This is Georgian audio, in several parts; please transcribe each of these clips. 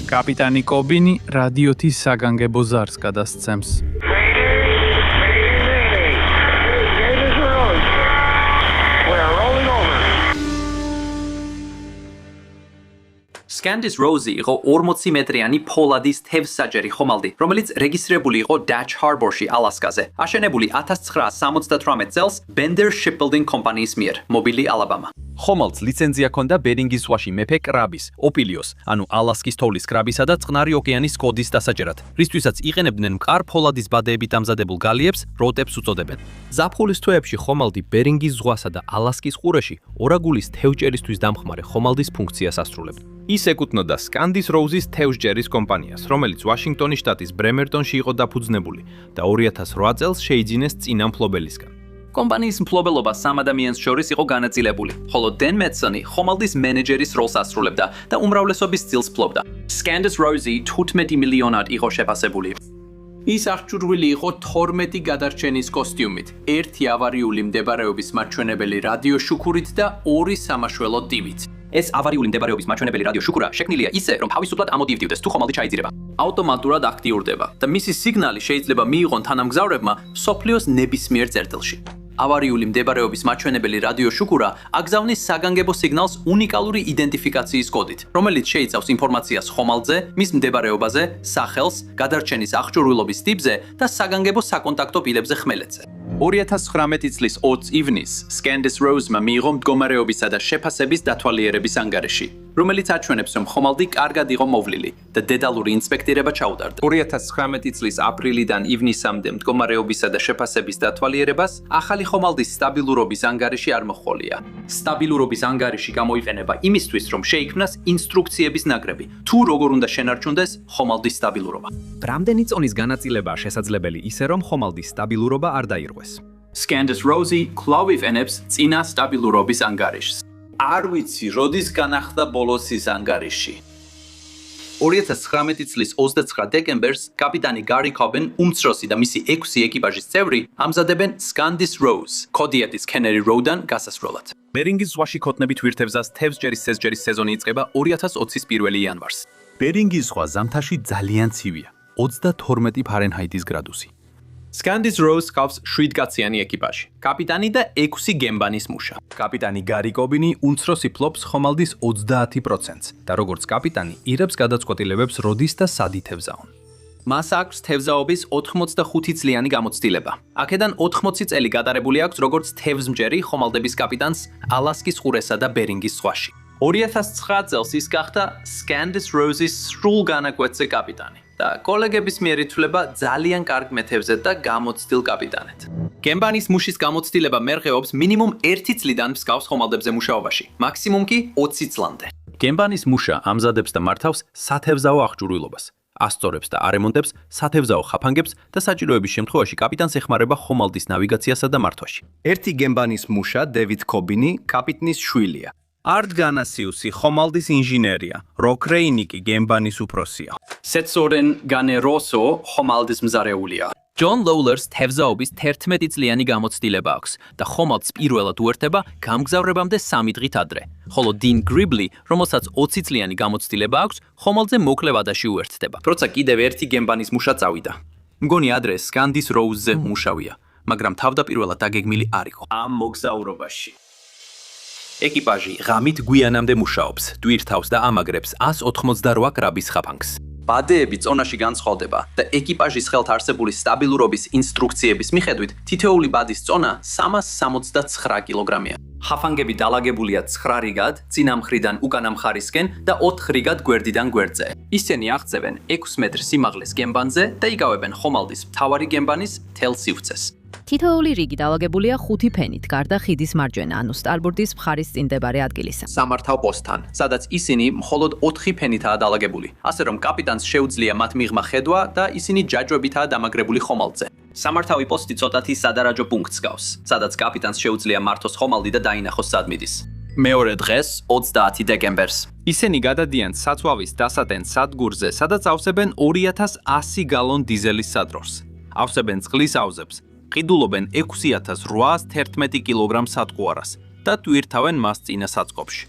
კაპიტანი კობინი რადიოთის საგანგებო ზარს გადასცემს. Scandis Rosie იყო 40 მეტრიანი ფოლადის თევზსაჯერი ხომალდი, რომელიც რეგისტრირებული იყო Dutch Harbor-ში, ალასკაზე. აშენებული 1978 წელს Bender Shipbuilding კომპანიის მიერ, მობილი, ალაბამა. ხომალდს ლიცენზია ჰქონდა ბერინგის ზღვაში მეფე კრაბის, ოპილიოს, ანუ ალასკის თოვლის კრაბისა და წყნარი ოკეანის კოდის დასაჯერად, რისთვისაც იყენებდნენ მყარ ფოლადის ბადეებით დამზადებულ გალიებს, როტებს უწოდებენ. ზაფხულის თვეებში ხომალდი ბერინგის ზღვასა და ალასკის ყურეში ორაგულის თევზჭერისთვის დამხმარე ხომალდის ფუნქციას ასრულებდა. ის ეკუთვნოდა Scandis Rose-ის თევზჭერის კომპანიას, რომელიც ვაშინგტონის შტატის ბრემერტონში იყო დაფუძნებული და 2008 წელს შეიძინეს წინა მფლობელისგან. კომპანიის მფლობელობა 3 ადამიანს შორის იყო განაწილებული, ხოლო დენ მეცონი ხომალდის მენეჯერის როლს ასრულებდა და უმრავლესობის წილს ფლობდა. Scandis Rose 15 მილიონად იყო შეფასებული. ის აღჭურვილი იყო 12 გადარჩენის კოსტიუმით, 1 ავარიული მდებარეობის მაჩვენებელი რადიოშუქურით და 2 სამაშველო დივით. ეს ავარიული მდებარეობის მაჩვენებელი რადიოშუქურა შექმნილია ისე, რომ თავისუფლად ამოდივდივდეს თუ ხომალდი ჩაიძირება. ავტომატურად აქტიურდება და მისი სიგნალი შეიძლება მიიღონ თანამგზავრებმა მსოფლიოს ნებისმიერ წერტილში. ავარიული მდებარეობის მაჩვენებელი რადიოშუქურა აგზავნის საგანგებო სიგნალს უნიკალური იდენტიფიკაციის კოდით, რომელიც შეიცავს ინფორმაციას ხომალდზე, მის მდებარეობაზე, სახელს, გადარჩენის აღჭურვილობის ტიპზე და საგანგებო საკონტაქტო პირებზე ხმელეთზე. 2019 წლის 20 ივნისს Scandis Rose-მა მიიღო მდგომარეობისა და შეფასების დათვალიერების ანგარიში, რომელიც აჩვენებს, რომ ხომალდი კარგად იყო მოვლილი და დეტალური ინსპექტირება ჩაუტარდა. 2019 წლის აპრილიდან ივნისამდე მდგომარეობისა და შეფასების დათვალიერებას ახალი ხომალდის სტაბილურობის ანგარიში არ მოჰყოლია. სტაბილურობის ანგარიში გამოიყენება იმისთვის, რომ შეიქმნას ინსტრუქციების ნაკრები, თუ როგორ უნდა შენარჩუნდეს ხომალდის სტაბილურობა. რამდენი წონის განაწილებაა შესაძლებელი ისე, რომ ხომალდის სტაბილურობა არ დაირღვეს. Scandis Rose კვლავ იყენებს წინა სტაბილურობის ანგარიშს. არ ვიცი, როდის განახდა ბოლოს ის ანგარიში. 2019 წლის 29 დეკემბერს კაპიტანი Gary Coben, უმცროსი და მისი 6 ეკიპაჟის წევრი ამზადებენ Scandis Rose, კოდიატის Canary Road-დან გასასვლელად. ბერინგის ზღვაში ქოთნებით ვირთევზას თევზჭერის სეზჭერის სეზონი იწყება 2020-ის 1 იანვარს. ბერინგის ზღვა ზამთარში ძალიან ცივია, 32 ფარენჰაიტის გრადუსი. Scandis Rose ყავს 7-კაციანი ეკიპაჟი, კაპიტანი და 6 გემბანის მუშა. კაპიტანი Gary Coben უმცროსი ფლობს ხომალდის 30%-ს და როგორც კაპიტანი ირებს გადაწყვეტილებებს როდის და სად ითევზაონ. მას აქვს თევზაობის 85 წლიანი გამოცდილება. აქედან 80 წელი გატარებული აქვს როგორც თევზმჭერი ხომალდების კაპიტანს ალასკის ყურესა და ბერინგის ზღვაში. 2009 წელს ის გახდა Scandis Rose-ის სრულგანაკვეთზე კაპიტანი და კოლეგების მიერ ითვლება ძალიან კარგ მეთევზედ და გამოცდილ კაპიტანად. გემბანის მუშის გამოცდილება მერყეობს მინიმუმ 1 წლიდან მსგავს ხომალდებზე მუშაობაში, მაქსიმუმ კი 20 წლამდე. გემბანის მუშა ამზადებს და მართავს სათევზაო აღჭურვილობას, ასწორებს და არემონტებს სათევზაო ხაფანგებს და საჭიროების შემთხვევაში კაპიტანს ეხმარება ხომალდის ნავიგაციასა და მართვაში. ერთი გემბანის მუშა, დევიდ კობინი, კაპიტნის შვილია. Art Ganasiusi ხომალდის ინჟინერია, Rock Reinicky გემბანის უფროსია. Setsoren Ganeroso ხომალდის მზარეულია. John Lawlers თევზაობის 11 წლიანი გამოცდილება აქვს და ხომალდს პირველად უერთდება გამგზავრებამდე 3 დღით ადრე. ხოლო Dean Gribley, რომელსაც 20 წლიანი გამოცდილება აქვს, ხომალდზე მოკლე ვადაში უერთდება. როცა კიდევ ერთი გემბანის მუშა წავიდა. მგონი ადრე Scandis Rose-ზე მუშავია, მაგრამ თავდაპირველად დაგეგმილი არ იყო ამ მოგზაურობაში. ეკიპაჟი ღამით გვიანამდე მუშაობს, ტვირთავს და ამაგრებს 188 კრაბის ხაფანგს. ბადეები წონაში განსხვავდება და ეკიპაჟის ხელთ არსებული სტაბილურობის ინსტრუქციების მიხედვით თითოეული ბადის წონა 369 კილოგრამია. ხაფანგები დალაგებულია 9 რიგად, წინა მხრიდან უკანა მხარისკენ და 4 რიგად გვერდიდან გვერდზე. ისინი აღწევენ 6 მეტრ სიმაღლის გემბანზე და იკავებენ ხომალდის მთავარი გემბანის მთელ სივრცეს. თითოეული რიგი დალაგებულია 5 ფენით, გარდა ხიდის მარჯვენა, ანუ სტარბორდის მხარის წინ მდებარე ადგილისა. სამართავ პოსტთან, სადაც ისინი მხოლოდ 4 ფენითაა დალაგებული, ასე რომ კაპიტანს შეუძლია მათ მიღმა ხედვა და ისინი ჯაჭვებითაა დამაგრებული ხომალდზე. სამართავი პოსტი ცოტათი სადარაჯო პუნქტს გავს, სადაც კაპიტანს შეუძლია მართოს ხომალდი და დაინახოს სად მიდის. მეორე დღეს, 30 დეკემბერს, ისინი გადადიან საწვავის დასატენ სადგურზე, სადაც ავსებენ 2100 გალონ დიზელის სადროს. ავსებენ წყლის აუზებს. ყიდულობენ 6811 კილოგრამ სატყუარას და ტვირთავენ მას წინა საწყობში.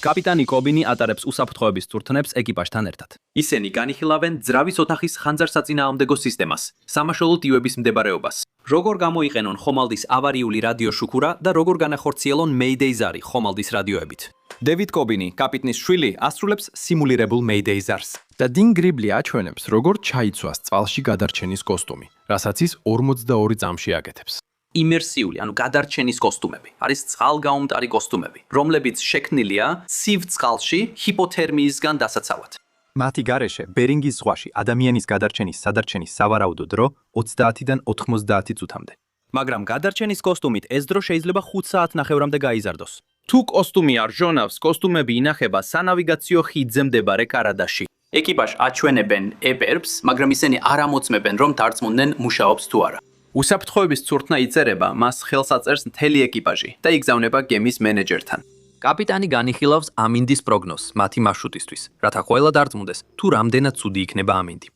კაპიტანი კობინი ატარებს უსაფრთხოების წვრთნებს ეკიპაჟთან ერთად. ისინი განიხილავენ ძრავის ოთახის ხანძარსაწინააღმდეგო სისტემას, სამაშველო ტივების მდებარეობას. როგორ გამოიყენონ ხომალდის ავარიული რადიოშუქურა და როგორ განახორციელონ Mayday ზარი ხომალდის რადიოებით. დევიდ კობინი, კაპიტნის შვილი, ასრულებს სიმულირებულ Mayday ზარს. და 딘 გრიბლი აჩვენებს, როგორ ჩაიცვას წყალში გადარჩენის კოსტუმი, რასაც ის 42 წამში აკეთებს. იმერსიული, ანუ გადარჩენის კოსტუმები. არის წყალგაუმტარი კოსტუმები, რომლებიც შექმნილია ცივ წყალში ჰიპოთერმიისგან დასაცავად. მათი გარეშე ბერინგის ზღვაში ადამიანის გადარჩენის სადარჩენის სავარაუდო დრო 30-დან 90 წუთამდე. მაგრამ გადარჩენის კოსტუმით ეს დრო შეიძლება 5 საათნახევრამდე გაიზარდოს. თუ კოსტუმი არ ჟონავს, კოსტუმები ინახება სანავიგაციო ხიდზე მდებარე კარადაში. ეკიპაჟს აჩვენებენ ეპერბს, მაგრამ ისინი არ ამოწმებენ, რომ დარწმუნდნენ მუშაობს თუ არა. უსაფრთხოების წვრთნა იწერება, მას ხელს აწერს მთელი ეკიპაჟი და იგზავნება გემის მენეჯერთან. კაპიტანი განიხილავს ამინდის პროგნოზს მათი მარშრუტისთვის, რათა ყველა დარწმუნდეს, თუ რამდენად ცუდი იქნება ამინდი.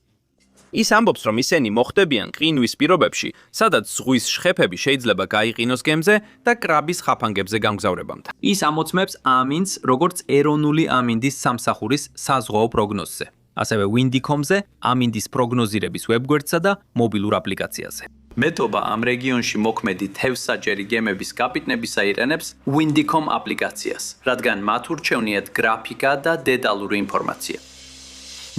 ის ამბობს, რომ ისინი მოხვდებიან ყინვის პირობებში, სადაც ზღვის შხეფები შეიძლება გაიყინოს გემზე და კრაბის ხაფანგებზე გამგზავრებამდე. ის ამოწმებს ამინდს, როგორც ეროვნული ამინდის სამსახურის საზღვაო პროგნოზზე, ასევე Windicom-ზე, ამინდის პროგნოზირების ვებგვერდსა და მობილურ აპლიკაციაზე. მეტობა ამ რეგიონში მოქმედი თევზსაჯერი გემების კაპიტნებს აიყენებს Windicom აპლიკაციას, რადგან მათ ურჩევნიათ გრაფიკა და დეტალური ინფორმაცია.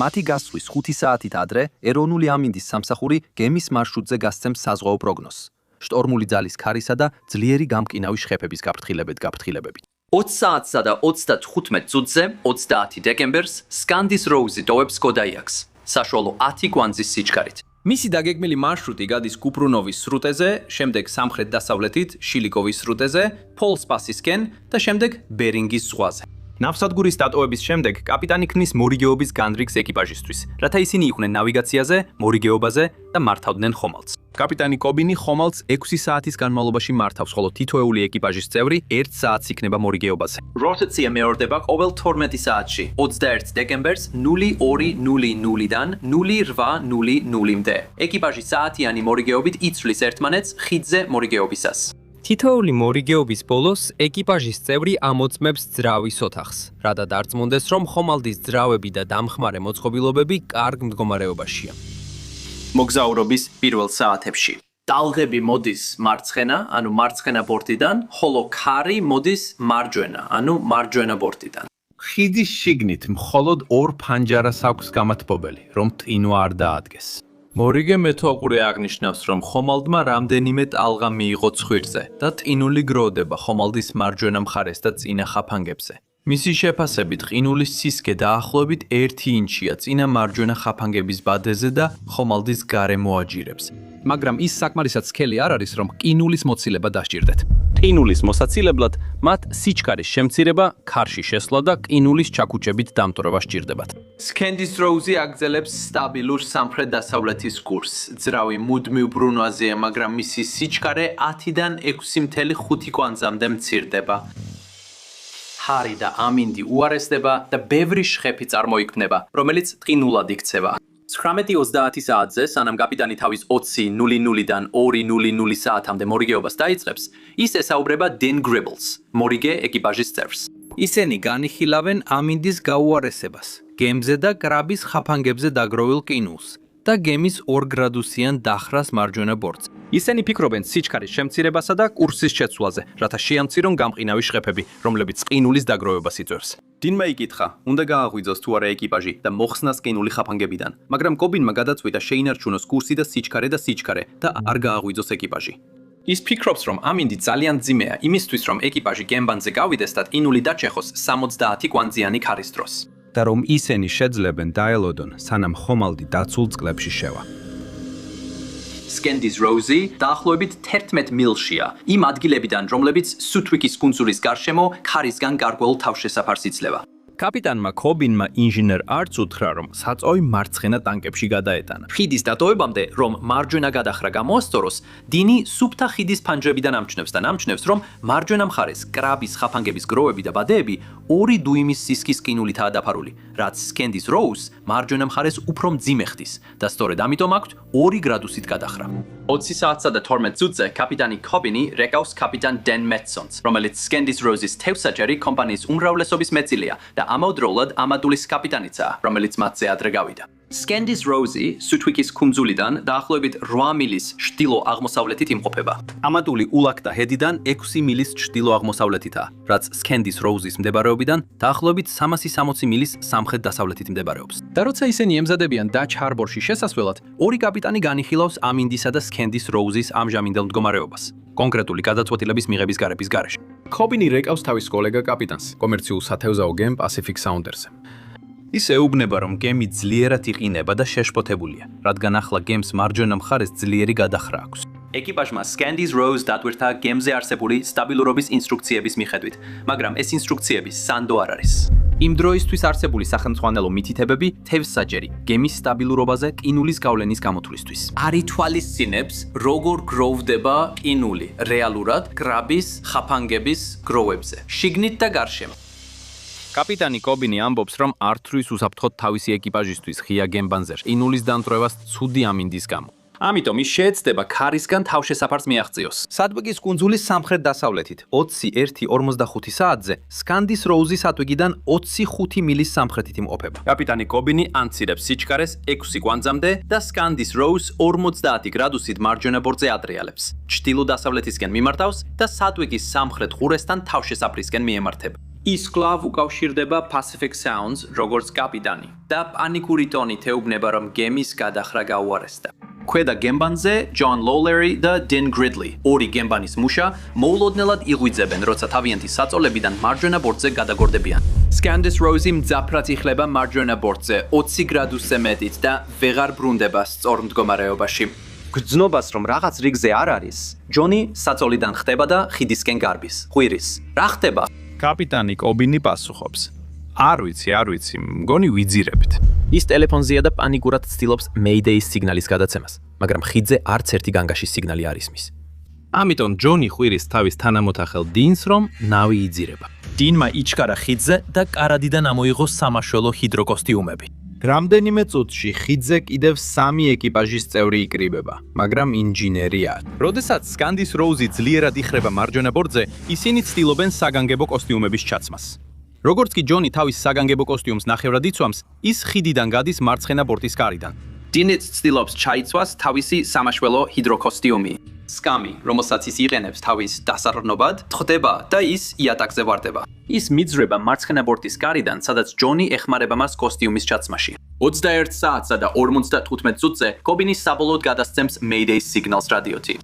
მათი გასვლის 5 საათით ადრე ეროვნული ამინდის სამსახური გემის მარშრუტზე გასცემს საზღვაო პროგნოზს. შტორმული ძალის ქარისა და ძლიერი გამყინავი შხეფების გაფრთხილებებით. 20 საათსა და 35 წუთზე 30 დეკემბერს სკანდის როუზი ტოვებს კოდაიაკს, საშუალო 10 კვანძის სიჩქარით. მისი დაგეგმილი მარშრუტი გადის კუპრუნოვის სრუტეზე, შემდეგ სამხრეთ-დასავლეთით შილიკოვის სრუტეზე, პოლსპასისკენ და შემდეგ ბერინგის ზღვაზე. ნავსადგურის დატოვების შემდეგ კაპიტანი ქმნის მორიგეობის განრიგს ეკიპაჟისთვის, რათა ისინი იყვნენ ნავიგაციაზე, მორიგეობაზე და მართავდნენ ხომალდს. კაპიტანი კობინი ხომალდს 6 საათის განმავლობაში მართავს, ხოლო თითოეული ეკიპაჟის წევრი 1 საათს იქნება მორიგეობაზე. როტაცია მეორდება ყოველ 12 საათში, 21 დეკემბერს 02:00-დან 08:00-მდე. ეკიპაჟი საათიანი მორიგეობით იცვლის ერთმანეთს ხიდზე მორიგეობისას. თითოეული მორიგეობის ბოლოს ეკიპაჟის წევრი ამოწმებს ძრავის ოთახს, რათა დარწმუნდეს, რომ ხომალდის ძრავები და დამხმარე მოწყობილობები კარგ მდგომარეობაშია. მოგზაურობის პირველ საათებში. ტალღები მოდის მარცხენა, ანუ მარცხენა ბორტიდან, ხოლო ქარი მოდის მარჯვენა, ანუ მარჯვენა ბორტიდან. ხიდის შიგნით მხოლოდ 2 ფანჯარას აქვს გამათბობელი, რომ ტყინვა არ დაადგეს. მორიგე მეთოყური აღნიშნავს, რომ ხომალდმა რამდენიმე ტალღა მიიღო ცხვირზე და ტყინული გროვდება ხომალდის მარჯვენა მხარეს და წინა ხაფანგებზე. მისი შეფასებით ყინულის სისქე დაახლოებით 1 ინჩია წინა მარჯვენა ხაფანგების ბადეზე და ხომალდის გარემო აჯირებს. მაგრამ ის საკმარისად სქელი არ არის, რომ ყინულის მოცილება დასჭირდეთ. ყინულის მოსაცილებლად მათ სიჩქარის შემცირება, ქარში შესვლა და ყინულის ჩაქუჩებით დამტვრობა სჭირდებათ. სკენდის როუზი აგრძელებს სტაბილურ სამხრეთ-დასავლეთის კურსს. ძრავი მუდმივ ბრუნვაზეა, მაგრამ მისი სიჩქარე 10-დან 6.5 კვანძამდე მცირდება. ჰარი და ამინდი უარესდება და ბევრი შხეფი წარმოიქმნება, რომელიც ტყინულად იქცევა. 19:30 საათზე, სანამ კაპიტანი თავის 20:00-დან 2:00 საათამდე მორიგეობას დაიწყებს, ის ესაუბრება დენ გრიბლს, მორიგე ეკიპაჟის წევრს. ისინი განიხილავენ ამინდის გაუარესებას, გემზე და კრაბის ხაფანგებზე დაგროვილ ყინულს და გემის 2 გრადუსიან დახრას მარჯვენა ბორტზე. ისინი ფიქრობენ სიჩქარის შემცირებასა და კურსის შეცვლაზე, რათა შეამცირონ გამყინავი შხეფები, რომლებიც ყინულის დაგროვებას იწვევს. დინმა იკითხა, უნდა გააღვიძოს თუ არა ეკიპაჟი და მოხსნას ყინული ხაფანგებიდან, მაგრამ კობინმა გადაწყვიტა შეინარჩუნოს კურსი და სიჩქარე და არ გააღვიძოს ეკიპაჟი. ის ფიქრობს, რომ ამინდი ძალიან ძიმეა იმისთვის, რომ ეკიპაჟი გემბანზე გავიდეს და ყინული დაჩეხოს 70 კვანძიანი ქარის დროს. და რომ ისინი შეძლებენ დაელოდონ, სანამ ხომალდი დაცულ წყლებში შევა. სკენდის როუზი დაახლოებით 11 მილშია, იმ ადგილებიდან, რომლებიც სუთვიკის კუნძულის გარშემო ქარისგან გარკვეულ თავშესაფარს იძლევა. კაპიტანმა კობინმა ინჟინერ არც უთხრა, რომ საწვავი მარცხენა ტანკებში გადაეტანა. ხიდის დატოვებამდე, რომ მარჯვენა გადახრა გამოასწოროს, დინი სუფთა ხიდის ფანჯრებიდან ამჩნევს, რომ მარჯვენა მხარეს კრაბის ხაფანგების გროვები და ბადეები 2 დუიმის სისქის ყინულითაა დაფარული, რაც სკენდის როუს მარჯვენა მხარეს უფრო მძიმე ხდის და სწორედ ამიტომ აქვთ 2 გრადუსით გადახრა. 20 საათსა და 12 წუთზე კაპიტანი კობინი რეკავს კაპიტან დენ მეტსონს, რომელიც სკენდის როუზის თევსაჭერი კომპანიის უმრავლესობის მეწილია და ამავდროულად ამადულის კაპიტანიცაა, რომელიც მათზე ადრე გავიდა. სკენდის როუზი სუთვიკის კუნძულიდან დაახლოებით 8 მილის ჩრდილო-აღმოსავლეთით იმყოფება. ამადული ულაკტა ჰედიდან 6 მილის ჩრდილო-აღმოსავლეთითაა, რაც სკენდის როუზის მდებარეობიდან დაახლოებით 360 მილის სამხრეთ-დასავლეთით მდებარეობს. და როცა ისინი ემზადებიან დაჩ ჰარბორში შესასვლელად, 2 კაპიტანი განიხილავს ამინდისა და სკენდის როუზის ამჟამინდელ მდგომარეობას. კონკრეტული გადაწყვეტილების მიღების გარეშე გარეშე. კობინი რეკავს თავის კოლეგა კაპიტანს, კომერციულ სათევზაო გემ Pacific Sounder's-ზე. ის ეუბნება, რომ გემი ძლიერად იყინება და შეშფოთებულია, რადგან ახლა გემს მარჯვენა მხარეს ძლიერი გადახრა აქვს. ეკიპაჟმა Scandies Rose დატვირთა გემზე არსებული სტაბილურობის ინსტრუქციების მიხედვით, მაგრამ ეს ინსტრუქციები სანდო არ არის. იმ დროისთვის არსებული სახელმძღვანელო მითითებები თევზსაჭერი გემის სტაბილურობაზე ყინულის გავლენის გამოთვლისთვის. არ ითვალისწინებს, როგორ გროვდება ყინული რეალურად კრაბის ხაფანგების გროვებზე, შიგნით და გარშემო. კაპიტანი კობინი ამბობს, რომ არ თვლის უსაფრთხოდ თავისი ეკიპაჟისთვის ღია გემბანზე ყინულის დამტვრევას ცუდი ამინდის გამო. ამიტომ ის შეეცდება ქარისგან თავშესაფარს მიაღწიოს. სადვიგის კუნძულის სამხრეთ-დასავლეთით 21:45 საათზე სკანდის როუზის სადვიგიდან 25 მილის სამხრეთით იმყოფება. კაპიტანი კობინი ანცირებს სიჩქარეს 6 კვანძამდე და სკანდის როუზს 50 გრადუსით მარჯვენა ბორცზე ატრიალებს. ჩრდილო-დასავლეთისკენ მიმართავს და სადვიგის სამხრეთ ყურესთან თავშესაფრისკენ მიემართება. ის კვლავ უკავშირდება Pacific Sounds როგორც კაპიტანი და პანიკური ტონით ეუბნება, რომ გემის გადახრა გაუარესდა. ქვედა გემბანზე ჯონ ლოულერი და დენ გრიდლი, 2 გემბანის მუშა, მოულოდნელად იღვიძებენ, როცა თავიანთი საწოლებიდან მარჯვენა ბორცზე გადაგორდებიან. Scandies Rose მძაფრად იხლება მარჯვენა ბორცზე 20 გრადუსზე მეტით და ვეღარ ბრუნდება სწორ მდგომარეობაში. გრძნობას, რომ რაღაც რიგზე არ არის, ჯონი საწოლიდან ხდება და ხიდისკენ გარბის, ყვირის. რა ხდება? კაპიტანი კობინი პასუხობს. არ ვიცი, მგონი ვიძირებთ. ის ტელეფონზეა და პანიკურად ცდილობს Mayday-ის სიგნალის გადაცემას, მაგრამ ხიდზე არც ერთი განგაშის სიგნალი არ ისმის. ამიტომ ჯონი ხვირის თავის თანამოთახელ დინს, რომ ნავი იძირება. დინმა იჩქარა ხიდზე და კარადიდან ამოიღო სამაშველო ჰიდროკოსტიუმები. რამდენიმე წუთში ხიდზე კიდევ 3 ეკიპაჟის წევრი იკრიბება, მაგრამ ინჟინერი არ. როდესაც Scandies Rose ძლიერად იხრება მარჯვენა ბორცზე, ისინი ცდილობენ საგანგებო კოსტიუმების ჩაცმას. როგორც კი ჯონი თავის საგანგებო კოსტიუმს ნახევრად იცვამს, ის ხიდიდან გადის მარცხენა ბორტის კარიდან. დინიც ცდილობს ჩაიცვას თავისი სამაშველო ჰიდროკოსტიუმი. სკამი, რომელსაც ის იყენებს თავის დასაყრდნობად, ხვდება და ის იატაკზე ვარდება. ის მიძრება მარცხენა ბორტის კარიდან, სადაც ჯონი ეხმარება მას კოსტიუმის ჩაცმაში. 21 საათსა და 55 წუთზე კობინი საბოლოოდ გადასცემს Mayday სიგნალს რადიოთი.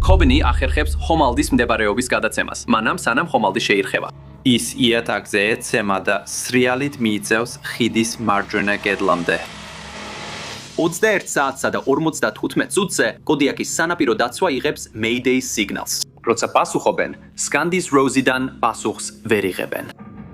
კობინი ახერხებს ხომალდის მდებარეობის გადაცემას, მანამ სანამ ხომალდი შეირხება. ის იატაკზე ეცემა და სრიალით მიიწევს ხიდის მარჯვენა კედლამდე. 21 საათსა და 55 წუთზე კოდიაკის სანაპირო დაცვა იღებს Mayday სიგნალს. როცა პასუხობენ, Scandies Rose-დან პასუხს ვერ იღებენ.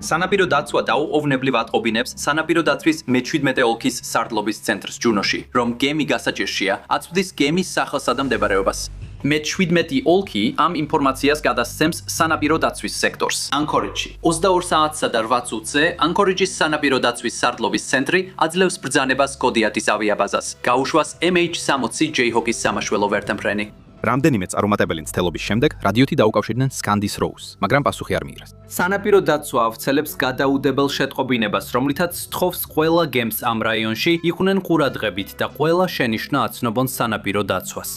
სანაპირო დაცვა დაუყოვნებლივ ატყობინებს სანაპირო დაცვის მე-17 ოლქის სარდლობის ცენტრს ჯუნოში, რომ გემი გასაჭირშია, აწვდის გემის სახელსა და მდებარეობას. მე-17 ოლქი ამ ინფორმაციას გადასცემს სანაპირო დაცვის სექტორს. ანკორიჯში 22 საათსა და 8 წუთზე ანკორიჯის სანაპირო დაცვის სარდლობის ცენტრი აძლევს ბრძანებას კოდიატის ავიაბაზას, გაუშვას MH-60 Jayhawk-ის სამაშველო ვერტმფრენი. რამდენიმე წარუმატებელი მცდელობის შემდეგ რადიოთი დაუკავშირდნენ Scandies Rose, მაგრამ პასუხი არ მიიღეს. სანაპირო დაცვა ავრცელებს გადაუდებელ შეტყობინებას, რომლითაც სთხოვს ყველა გემს ამ რაიონში იყვნენ ყურადღებით და ყველა შენიშვნა აცნობონ სანაპირო დაცვას.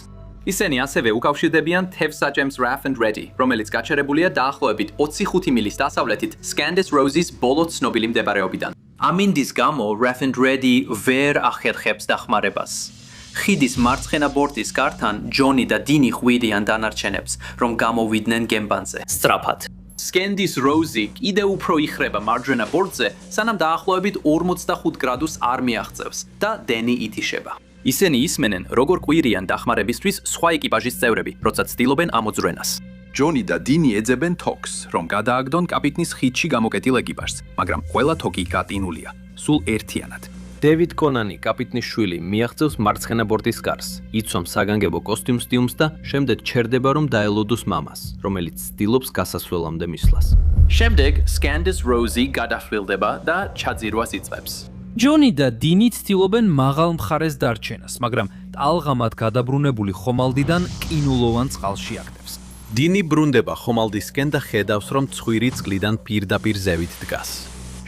ისინი ასევე უკავშირდებიან თევზსაჭემს Rough and Ready, რომელიც გაჩერებულია დაახლოებით 25 მილის დასავლეთით Scandies Rose-ის ბოლო ცნობილი მდებარეობიდან. ამინდის გამო Rough and Ready ვერ ახერხებს დახმარებას. ხიდის მარცხენა ბორტის კართან ჯონი და დინი ხვიდიან დანარჩენებს, რომ გამოვიდნენ გემბანზე. სწრაფად. Scandies Rose კიდევ უფრო იხრება მარჯვენა ბორტზე, სანამ დაახლოებით 45 გრადუსს არ მიაღწევს და დენი ითიშება. ისინი ისმენენ, როგორ ყვირიან დახმარებისთვის სხვა ეკიპაჟის წევრები, როცა ცდილობენ ამოძვრენას. ჯონი და დინი ეძებენ თოქს, რომ გადააგდონ კაპიტნის ხიდში გამოკეტილ ეკიპაჟს, მაგრამ ყველა თოქი გატინულია, სულ ერთიანად. დევიდ კონანი, კაპიტნის შვილი, მიაღწევს მარცხენა ბორტის კარს, იცვამს საგანგებო კოსტიუმს და შემდეგ ჩერდება, რომ დაელოდოს მამას, რომელიც ცდილობს გასასვლელამდე მისვლას. შემდეგ Scandis Rosie გადაფრილდება და ჩაძირვას იწყებს. ჯონი და დინი ცდილობენ მაღალ მხარეს დარჩენას, მაგრამ ტალღა მათ გადაბრუნებული ხომალდიდან ყინულოვან წყალში აგდებს. დინი ბრუნდება ხომალდისკენ და ხედავს, რომ ცხვირი წყლიდან პირდაპირ ზევით დგას.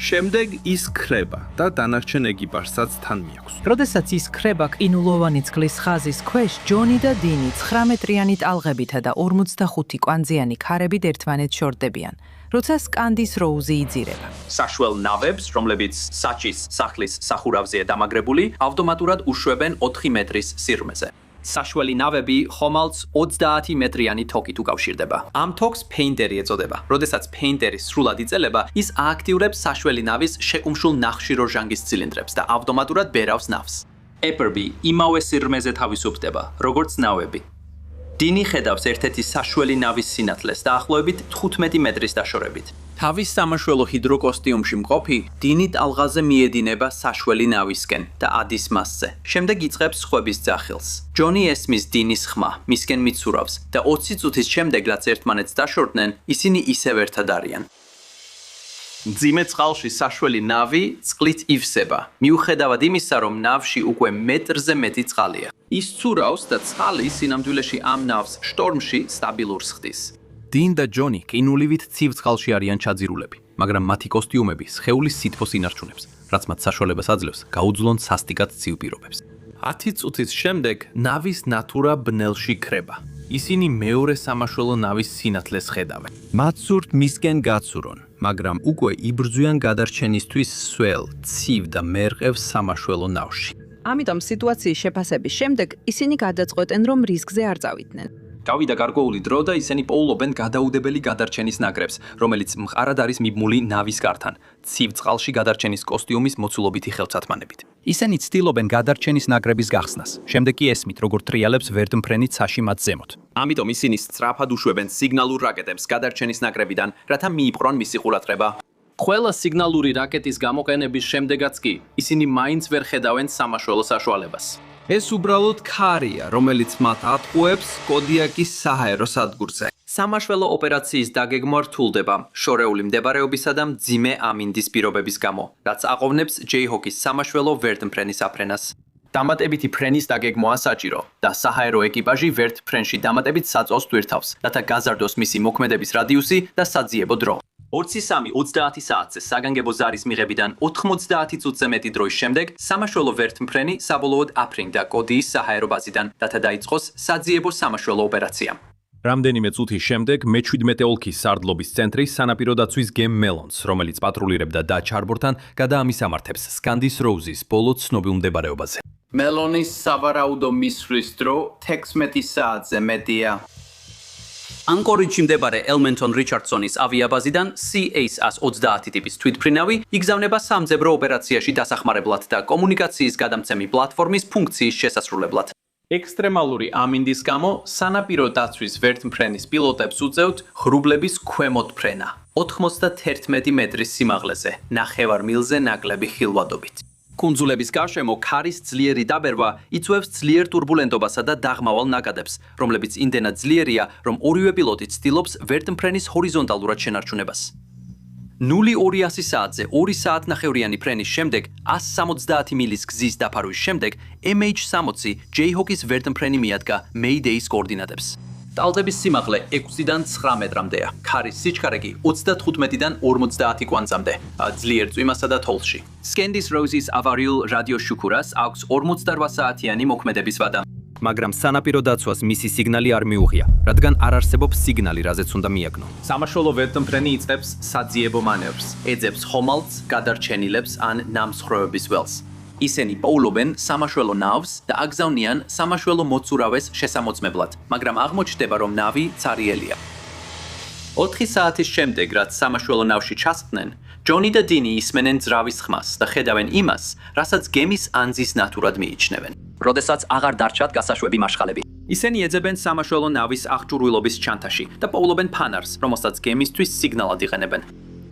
შემდეგ ის ქრება და დანარჩენ ეკიპაჟსაც თან მიაქვს. როდესაც ის ქრება ყინულოვანი წყლის ხაზის ქვეშ, ჯონი და დინი 19-მეტრიანი ტალღებითა და 45 კვანძიანი ქარებით ერთმანეთს შორდებიან, როცა სკანდის როუზი იძირება. საშუალ ნავებს, რომლებიც საჩის სახლის სახურავზეა დამაგრებული, ავტომატურად უშვებენ 4 მეტრის სიღრმეზე. საშუალი ნავები ხომალდს 30 მეტრიანი თოკით უკავშირდება. ამ თოკს ფეინტერი ეწოდება. როდესაც ფეინტერი სრულად იწელება, ის ააქტიურებს საშუალი ნავის შეკუმშულ ნახშირო ჟანგის ცილინდრებს და ავტომატურად ბერავს ნავს. ეპერბი იმავე სიღრმეზე თავისუფლდება, როგორც ნავები. დინი ხედავს ერთ-ერთი საშუალი ნავის სინათლეს დაახლოებით 15 მეტრის დაშორებით. თავის სამაშველო ჰიდროკოსტიუმში მყოფი, დინი ტალღაზე მიედინება საშუალი ნავისკენ და ადის მასზე. შემდეგ იწყებს ხვების ძახილს. ჯონი ესმის დინის ხმა, მისკენ მიცურავს და 20 წუთის შემდეგ, რაც ერთმანეთს დაშორდნენ, ისინი ისევ ერთად არიან. მძიმე წყალში საშუალი ნავი წყლით ივსება, მიუხედავად იმისა, რომ ნავში უკვე მეტრზე მეტი წყალია. ის ცურავს და წყალი სინამდვილეში ამ ნავს შტორმში სტაბილურს ხდის. 딘 და ჯონი ყინულივით ცივ წყალში არიან ჩაძირულები, მაგრამ მათი კოსტიუმები სხეულის სითბოს ინარჩუნებს, რაც მათ საშუალებას აძლევს გაუძლონ სასტიკად ცივ პირობებს. 10 წუთის შემდეგ ნავის ნატურა ბნელში ქრება. ისინი მეორე სამაშველო ნავის სინათლეს ხედავენ. მათ სურთ მისკენ გაცურონ, მაგრამ უკვე იბრძვიან გადარჩენისთვის სველ, ცივ და მერყევ სამაშველო ნავში. ამიტომ სიტუაციის შეფასების შემდეგ ისინი გადაწყვეტენ, რომ რისკზე არ წავიდნენ. გავიდა გარკვეული დრო და ისინი პოულობენ გადაუდებელი გადარჩენის ნაკრებს, რომელიც მყარად არის მიბმული ნავის გართან, ცივ წყალში გადარჩენის კოსტიუმის მოცულობითი ხელმძათმანებით. ისინი ცდილობენ გადარჩენის ნაკრების გახსნას. შემდეგ კი ესმით, როგორ ტრიალებს ვერტმფრენი ცაში მათ ზემოთ. ამიტომ ისინი სწრაფად უშვებენ სიგნალურ რაკეტებს გადარჩენის ნაკრებიდან, რათა მიიპყრონ მისი ყურადღება. ყველა სიგნალური რაკეტის გამოყენების შემდეგაც კი ისინი მაინც ვერ ხედავენ სამაშველო საშუალებას. ეს უბრალოდ ქარია, რომელიც მათ ატყუებს კოდიაკის საჰაერო სადგურზე. სამაშველო ოპერაციის დაგეგმვა რთულდება შორეული მდებარეობისა და მძიმე ამინდის პირობების გამო, რაც აყოვნებს ჯეიჰოკის სამაშველო ვერტმფრენის აფრენას. დამატებითი ფრენის დაგეგმვაა საჭირო და საჰაერო ეკიპაჟი ვერტმფრენში დამატებით საწვავს ტვირთავს, რათა გაზარდოს მისი მოქმედების რადიუსი და საძიებო დრო. 23:30 საათზე საგანგებო ზარის მიღებიდან 90 წუთზე მეტი დროის შემდეგ სამაშველო ვერტმფრენი საბოლოოდ აფრინდა კოდიის საჰაერო ბაზიდან, რათა დაიწყოს საძიებო სამაშველო ოპერაცია. რამდენიმე წუთის შემდეგ მე-17 ოლქის სარდლობის ცენტრი სანაპირო დაცვის გემ მელონს, რომელიც პატრულირებდა და ჩარბორთან, გადაამისამართებს სკანდის როუზის ბოლო ცნობილ მდებარეობაზე. მელონის სავარაუდო მისვლის დრო 16 საათზე მეტია. ანკორიჯში მდებარე ელმენტონ რიჩარდსონის ავიაბაზიდან C-130 ტიპის თვითმფრინავი იგზავნება სამძებრო ოპერაციაში დასახმარებლად და კომუნიკაციის გადამცემი პლატფორმის ფუნქციის შესასრულებლად. ექსტრემალური ამინდის გამო სანაპირო დაცვის ვერტმფრენის პილოტებს უწევთ ღრუბლების ქვემოთ ფრენა 91 მეტრის სიმაღლეზე, ნახევარ მილზე ნაკლები ხილვადობით. კუნძულების გარშემო ქარის ძლიერი დაბერვა იწვევს ძლიერ ტურბულენტობასა და დაღმავალ ნაკადებს, რომლებიც იმდენად ძლიერია, რომ ორივე პილოტი ცდილობს ვერტმფრენის ჰორიზონტალურად შენარჩუნებას. 0200 საათზე 2 საათნახევრიანი ფრენის შემდეგ 170 მილის გზის დაფარვის შემდეგ MH-60 ჯეიჰოკის ვერტმფრენი მიადგა Mayday-ის კოორდინატებს. ტალღების სიმაღლე 6-დან 9 მეტრამდეა, ქარის სიჩქარე კი 35-დან 50 კვანძამდე, ძლიერ წვიმასა და თოვლში. Scandis Rose-ის ავარიულ რადიოშუქურას აქვს 48 საათიანი მოქმედების ვადა. მაგრამ სანაპირო დაცვას მისი სიგნალი არ მიუღია, რადგან არ არსებობს სიგნალი, რაზეც უნდა მიაგნო. სამაშველო ვერტმფრენი იწყებს საძიებო მანევრს, ეძებს ხომალდს, გადარჩენილებს ან ნამსხვრევების ველს. ისინი პოულობენ სამაშველო ნავს და აგზავნიან სამაშველო მოცურავეს შესამოწმებლად, მაგრამ აღმოჩნდება, რომ ნავი цаრიელია. 4 საათის შემდეგ, რაც სამაშველო ნავში ჩასხდნენ, ჯონი და დინი ისმენენ ძრავის ხმას და ხედავენ იმას, რასაც გემის ანძის ნატურად მიიჩნევენ. როდესაც აღარ დარჩათ გასაშვები მარშხალები. ისინი ეძებენ სამაშველო ნავის აღჭურვილობის ჩანთაში და პოულობენ ფანარს, რომელსაც გემისთვის სიგნალად იყენებენ.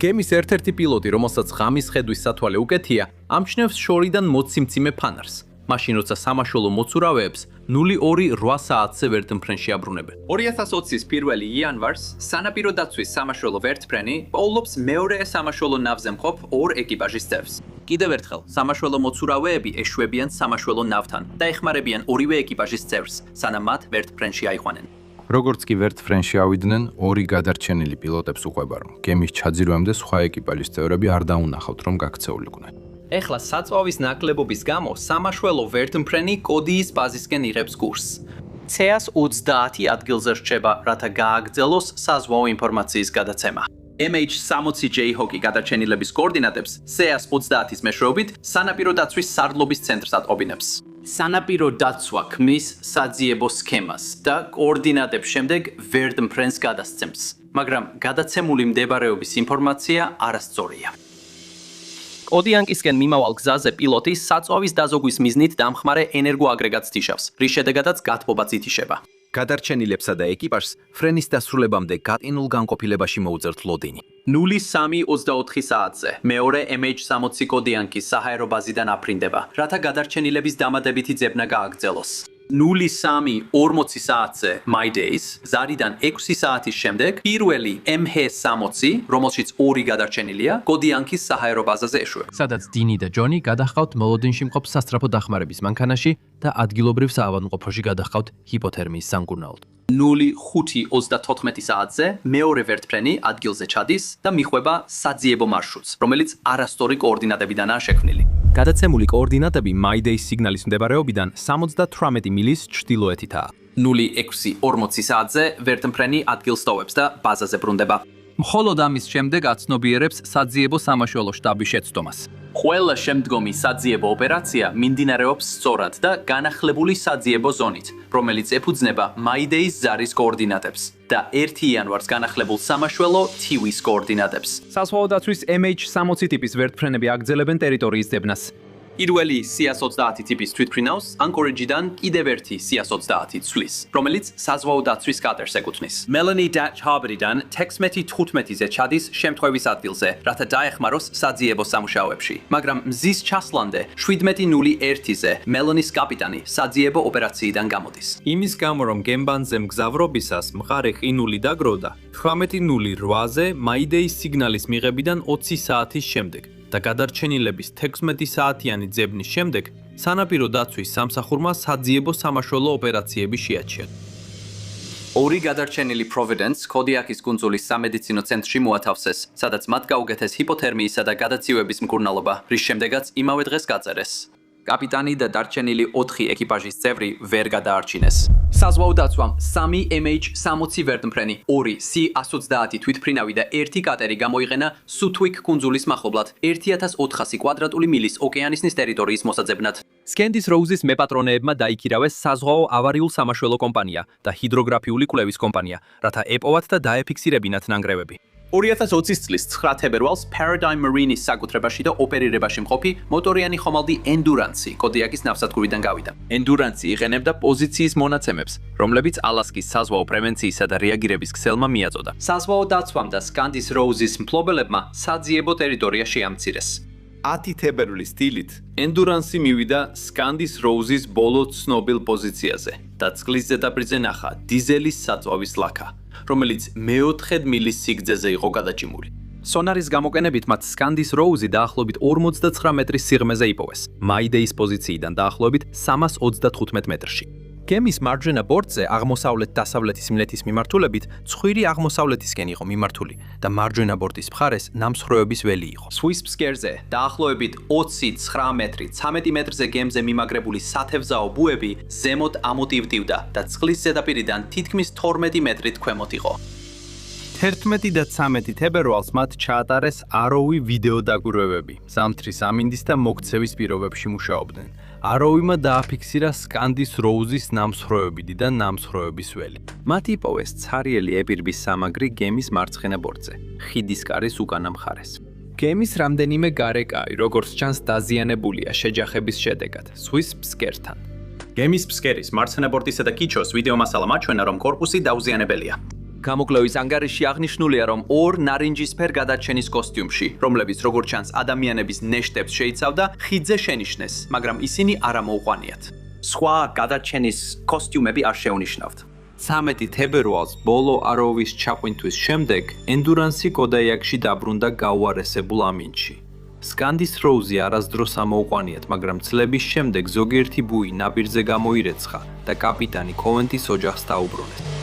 გემის ერთ-ერთი პილოტი, რომელსაც ღამის ხედვის სათვალე უკეთია, ამჩნევს შორიდან მოციმციმე ფანარს. მაშინ როცა სამაშველო მოცურავეებს 02:08 საათზე ვერტმფრენში აბრუნებენ. 2020-ის 1 იანვარს სანაპირო დაცვის სამაშველო ვერტმფრენი პოულობს მეორე სამაშველო ნავზე მყოფ ორ ეკიპაჟის წევრს. კიდევ ერთხელ, სამაშველო მოცურავეები ეშვებიან სამაშველო ნავთან და ეხმარებიან ორივე ეკიპაჟის წევრს, სანამ მათ ვერტმფრენში აიყვანენ. როგორც კი ვერტმფრენში ავიდნენ, ორი გადარჩენილი პილოტებს უყვება, რომ გემის ჩაძირვამდე სხვა ეკიპაჟის წევრები არ დაუნახავთ, რომ გაქცეულიყვნენ. ეხლა საწვავის ნაკლებობის გამო სამაშველო ვერტმფრენი კოდიის ბაზისკენ იღებს კურსს. CEAS 30 ადგილზე რჩება, რათა გააგრძელოს საზღვაო ინფორმაციის გადაცემა. MH-60 Jayhawk-ი გადარჩენილების კოორდინატებს CEAS 30-ის მეშვეობით სანაპირო დაცვის სარდლობის ცენტრს ატყობინებს. სანაპირო დაცვა ქმნის საძიებო სქემას და კოორდინატებს შემდეგ ვერტმფრენს გადასცემს, მაგრამ გადაცემული მდებარეობის ინფორმაცია არასწორია. ოდიანკისკენ მიმავალ გზაზე პილოტი საწვავის დაზოგვის მიზნით დამხმარე ენერგოაგრეგატს თიშავს, რის შედეგადაც გათბობაც ითიშება. გადარჩენილებსა და ეკიპაჟს ფრენის დასრულებამდე გატინულ განყოფილებაში მოუწევთ ლოდინი. 03:24 საათზე მეორე MH-60 კოდიანკის საჰაერო ბაზიდან აფრინდება, რათა გადარჩენილების დამადებითი ძებნა გააგრძელოს. 03:40 საათზე My Days, ზარიდან 6 საათის შემდეგ პირველი MH-60, რომელშიც ორი გადარჩენილია, კოდიანკის საჰაერო ბაზაზე ეშვება. სადაც დინი და ჯონი გადაჰყავთ მოლოდინში მყოფ სასწრაფო დახმარების მანქანაში და ადგილობრივ საავადმყოფოში გადაჰყავთ ჰიპოთერმიის სამკურნალოდ. 05:34 საათზე მეორე ვერტმფრენი ადგილზე ჩადის და მიხვება საძიებო მარშრუტს, რომელიც არასწორი კოორდინატებიდანაა შექმნილი. გადაცემული კოორდინატები My Day-ის სიგნალის მდებარეობიდან 78 მილის ჩრდილოეთითაა. 06:40 საათზე ვერტმფრენი ადგილს ტოვებს და ბაზაზე ბრუნდება. მხოლოდ ამის შემდეგ აცნობიერებს საძიებო სამაშველო შტაბის შეცდომას. ყველა შემდგომი საძიებო ოპერაცია მიმდინარეობს სწორად და განახლებული საძიებო ზონით, რომელიც ეფუძნება My Day-ის ზარის კოორდინატებს და 1 იანვარს განახლებულ სამაშველო TV-ის კოორდინატებს. საზღვაო დაცვის MH-60 ტიპის ვერტმფრენები აგრძელებენ ტერიტორიის ძებნას. პირველი CEAS 30 ტიპის თვითმფრინავს ანკორეჯიდან კიდევ ერთი CEAS 30 ცვლის, რომელიც საზღვაო დაცვის კატერს ეკუთვნის. Melanie Dutch Harbour-დან 16:15-ზე ჩადის შემთხვევის ადგილზე, რათა დაეხმაროს საძიებო სამუშაოებში, მაგრამ მზის ჩასვლამდე 17:01-ზე Melanie-ის კაპიტანი საძიებო ოპერაციიდან გამოდის. იმის გამო, რომ გემბანზე მგზავრობისას მყარი ყინული დაგროვდა, 18:08-ზე My Day-ის სიგნალის მიღებიდან 20 საათის შემდეგ და გადარჩენილების 16 საათიანი ძებნის შემდეგ სანაპირო დაცვის სამსახურმა საძიებო სამაშველო ოპერაციები შეაჩერა. ორი გადარჩენილი Providence კოდიაკის კუნძულის სამედიცინო ცენტრში მოათავსეს, სადაც მათ გაუგეთეს ჰიპოთერმიისა და გადაცივების მკურნალობა, რის შემდეგაც იმავე დღეს გაწერეს. კაპიტანი და დარჩენილი 4 ეკიპაჟის წევრი ვერ გადაარჩინეს. საზღვაო დაცვამ 3 MH-60 ვერტმფრენი, 2 C-130 თვითმფრინავი და 1 კატერი გამოიყენა სუთვიკ კუნძულის მახლობლად 1400 კვადრატული მილის ოკეანისნის ტერიტორიის მოსაძებნად. სკენდის როუზის მეპატრონეებმა დაიქირავეს საზღვაო ავარიულ სამაშველო კომპანია და ჰიდროგრაფიული კვლევის კომპანია, რათა ეპოვათ და დაეფიქსირებინათ ნანგრევები. 2020 წლის 9 თებერვალს Paradigm Marine-ის საკუთრებაში და ოპერირებაში მყოფი მოტორიანი ხომალდი Endurance კოდიაკის ნავსადგურიდან გავიდა. Endurance იყენებდა პოზიციის მონაცემებს, რომლებიც ალასკის საზღვაო პრევენციისა და რეაგირების ქსელმა მიაწოდა. საზღვაო დაცვამ და სკანდის როუზის მფლობელებმა საძიებო ტერიტორია შეამცირეს. 10 თებერვლის დილით Endurance მივიდა სკანდის როუზის ბოლო ცნობილ პოზიციაზე და წყლის ზედაპირზე ნახა დიზელის საწვავის ლაქა, რომელიც მე-4 მილის სიგრძეზე იყო გადაჭიმული. სონარის გამოყენებით მათ სკანდის როუზი დაახლოებით 49 მეტრის სიღრმეზე იპოვეს, My Day-ის პოზიციიდან დაახლოებით 325 მეტრში. გემის მარჯვენა ბორტზე აღმოსავლეთ-დასავლეთის მლეთის მიმართულებით ცხვირი აღმოსავლეთისკენ იყო მიმართული და მარჯვენა ბორტის მხარეს ნამსხვრევების ველი იყო. Swiss Spear-ზე დაახლოებით 29 მეტრი 13 მეტრზე გემზე მიმაგრებული სათევზაო ბუები ზემოთ ამოტივდივდა და წყლის ზედაპირიდან თითქმის 12 მეტრით ქვემოთ იყო. 11 და 13 თებერვალს მათ ჩაატარეს აროუი ვიდეო დაკვირვებები. ზამთრის ამინდის და მოქცევის პირობებში მუშაობდნენ. აროუიმა დააფიქსირა სკანდის როუზის ნამსხვრევები და ნამსხვრევების ველი. მათ იპოვეს ცარიელი ეპირბის სამაგრი გემის მარცხენა ბორტზე, ხიდის კარის უკანა მხარეს. გემის რამდენიმე გარეკაი, როგორც ჩანს, დაზიანებულია შეჯახების შედეგად, Swiss Spear-თან. გემის ფსკერის, მარცხენა ბორტისა და კიჩოს ვიდეო მასალა მაჩვენა, რომ კორპუსი დაუზიანებელია. გამოკვლევის ანგარიში აღნიშნულია, რომ ორ ნარინჯისფერ გადარჩენის კოსტიუმში, რომლებიც როგორც ჩანს ადამიანების ნეშტებს შეიცავდა, ხიდზე შენიშნეს, მაგრამ ისინი არ ამოუყვანიათ. სხვა გადარჩენის კოსტიუმები არ შეუნიშნავთ. 13 თებერვალს ბოლო აროვის ჩაყვინთვის შემდეგ ენდურანსი კოდაიაკში დაბრუნდა გაუარესებულ ამინდში. სკანდის როუზი არასდროს ამოუყვანიათ, მაგრამ წლების შემდეგ ზოგიერთი ბუი ნაპირზე გამოირეცხა და კაპიტანი კოვენტის ოჯახს დაუბრუნეს.